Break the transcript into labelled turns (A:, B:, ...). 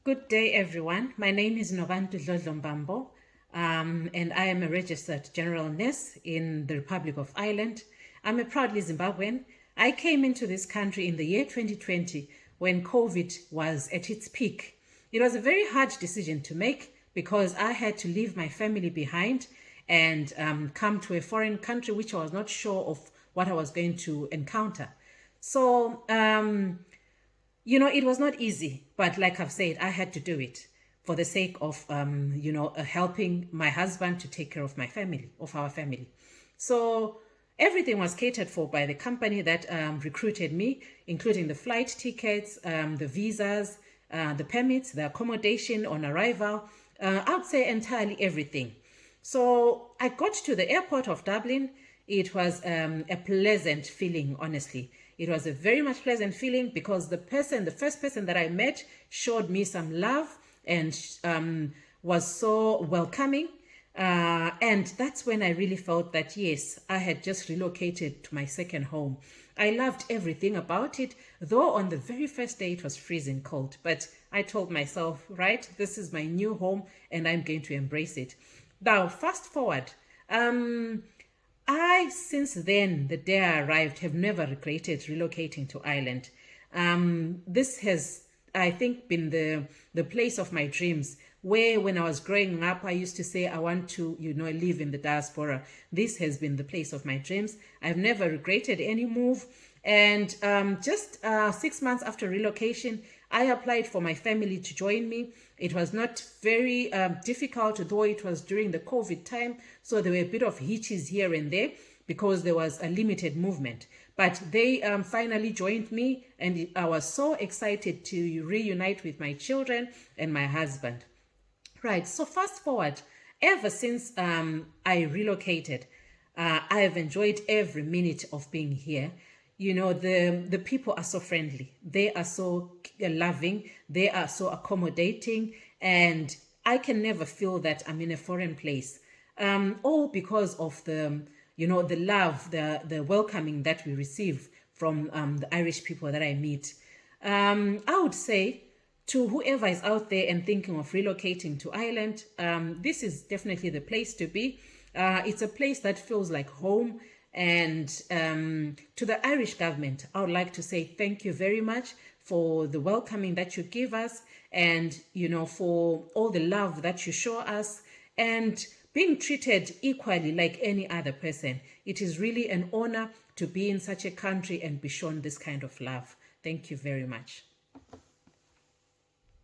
A: Good day, everyone. My name is Nobantu Dlodlo Mbambo, and I am a registered general nurse in the Republic of Ireland. I'm a proudly Zimbabwean. I came into this country in the year 2020 when COVID was at its peak. It was a very hard decision to make because I had to leave my family behind and come to a foreign country which I was not sure of what I was going to encounter. So, it was not easy, but like I've said, I had to do it for the sake of, helping my husband to take care of our family. So everything was catered for by the company that recruited me, including the flight tickets, the visas, the permits, the accommodation on arrival. I would say entirely everything. So I got to the airport of Dublin. It was a pleasant feeling, honestly. It was a very much pleasant feeling because the first person that I met showed me some love and was so welcoming. And that's when I really felt that, yes, I had just relocated to my second home. I loved everything about it, though on the very first day it was freezing cold. But I told myself, right, this is my new home and I'm going to embrace it. Now, fast forward. Since then, the day I arrived, have never regretted relocating to Ireland. This has, I think, been the place of my dreams, where when I was growing up, I used to say I want to, live in the diaspora. This has been the place of my dreams. I've never regretted any move. And just 6 months after relocation, I applied for my family to join me. It was not very difficult, though it was during the COVID time. So there were a bit of hitches here and there because there was a limited movement. But they finally joined me, and I was so excited to reunite with my children and my husband. Right, so fast forward, ever since I relocated, I have enjoyed every minute of being here. The people are so friendly. They are so loving. They are so accommodating. And I can never feel that I'm in a foreign place. All because of the love, the welcoming that we receive from the Irish people that I meet. I would say to whoever is out there and thinking of relocating to Ireland, this is definitely the place to be. It's a place that feels like home. And to the Irish government, I would like to say thank you very much for the welcoming that you give us and, for all the love that you show us and being treated equally like any other person. It is really an honor to be in such a country and be shown this kind of love. Thank you very much.